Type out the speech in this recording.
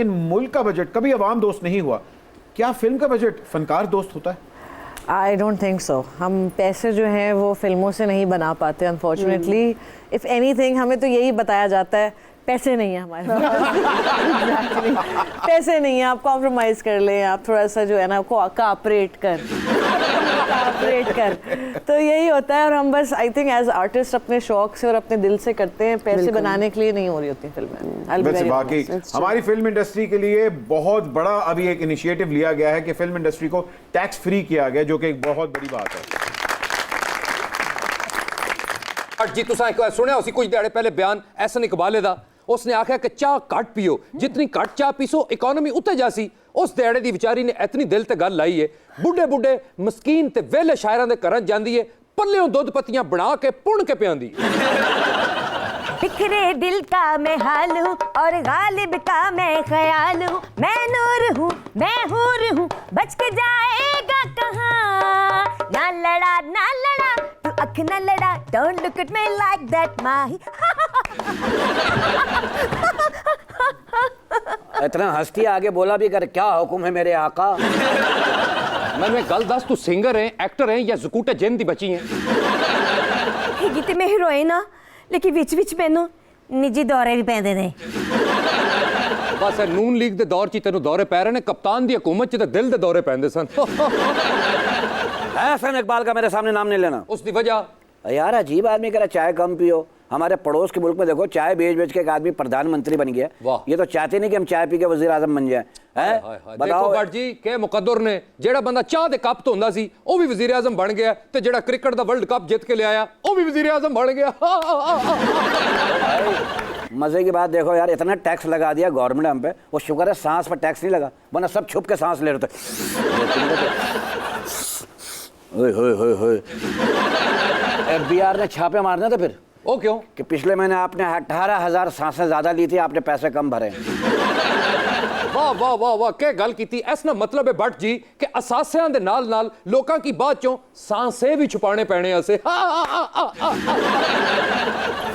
इन मुल्क का बजट कभी अवाम दोस्त नहीं हुआ, क्या फिल्म का बजट फनकार दोस्त होता है? I don't think so. हम पैसे जो हैं वो फिल्मों से नहीं बना पाते अनफॉर्चुनेटली। इफ़ एनीथिंग हमें तो यही बताया जाता है पैसे नहीं है हमारे exactly. पैसे नहीं है, आप कॉम्प्रोमाइज़ कर लें, आप थोड़ा सा जो है ना कोऑपरेट कर तो यही होता है। और हम बस आई थिंक एज आर्टिस्ट अपने शौक से और अपने दिल से करते हैं, पैसे बनाने के लिए नहीं हो रही होती फिल्में। वैसे बाकी हमारी फिल्म इंडस्ट्री के लिए बहुत बड़ा अभी एक इनिशिएटिव लिया गया है कि फिल्म इंडस्ट्री को टैक्स फ्री किया गया, जो कि एक बहुत बड़ी बात है। जी तुसा सुनिया उसी कुछ दिहाड़े पहले बयान एहसन इकबाल दा, उसने आख्या कि चाह घट पियो, जितनी घट चाह पीसो इकोनॉमी उत्ते जासी। उस दिहाड़े दी विचारी ने इतनी दिल ते गल लाई है, बुढ़े बुढ़े मस्कीन ते वेले शायरां दे घरां जांदी है, पल्लेओं दुध पत्तियां बना के पुण के पियांदी। बिखरे दिल का मैं हाल हूँ और गालिब का मैं ख्याल हूँ, मैं नूर हूँ मैं हूर हूँ, बच के जाएगा कहाँ। ना लड़ा तू अख न लड़ा, don't look at me like that Mahi. इतना हंसती आगे बोला भी कर, क्या हुक्म है मेरे आका। मैं गल दस, तू सिंगर है, एक्टर है या जकूटे जिन दी बची है? गीते मैं हीरोइन हाँ, लेकिन विच मैनू निजी दौरे भी पैंदे ने। बस नून लीग दे दौर च तेनू दौरे पै रहे ने, कप्तान दी हुकूमत च ते दिल दे दौरे पैंदे सन। एहसन इकबाल का मेरे सामने नाम नहीं लेना। उसकी वजह यार अजीब आदमी कह रहा चाय कम पियो। हमारे पड़ोस के मुल्क में देखो, चाय बेच के एक आदमी प्रधानमंत्री बन गया। ये तो चाहते नहीं कि हम चाय पी के वजीर आजम बन जाए। बताओ भट्ट जी के मुकद्दर ने, जेड़ा बंदा चाह दे कप तो हुंदा सी वो भी वजीर आजम बन गया, ते जेड़ा क्रिकेट दा वर्ल्ड कप जीत के ले आया वो भी वजीर आजम बन गया। मजे की बात देखो यार, इतना टैक्स लगा दिया गवर्नमेंट हम पे, वो शुक्र है सांस पर टैक्स नहीं लगा, वरना सब छुप के सांस ले रहे थे। FBI ने छापे मारने थे फिर। ओ क्यों? कि पिछले महीने आपने 18,000 सांसें ज्यादा ली थी, आपने पैसे कम भरे। वाह वाह वाह वाह, क्या गल की थी। ऐसा मतलब है भट्ट जी कि असासियां दे नाल नाल लोकां की बात चों सांसें भी छुपाने पैने असे।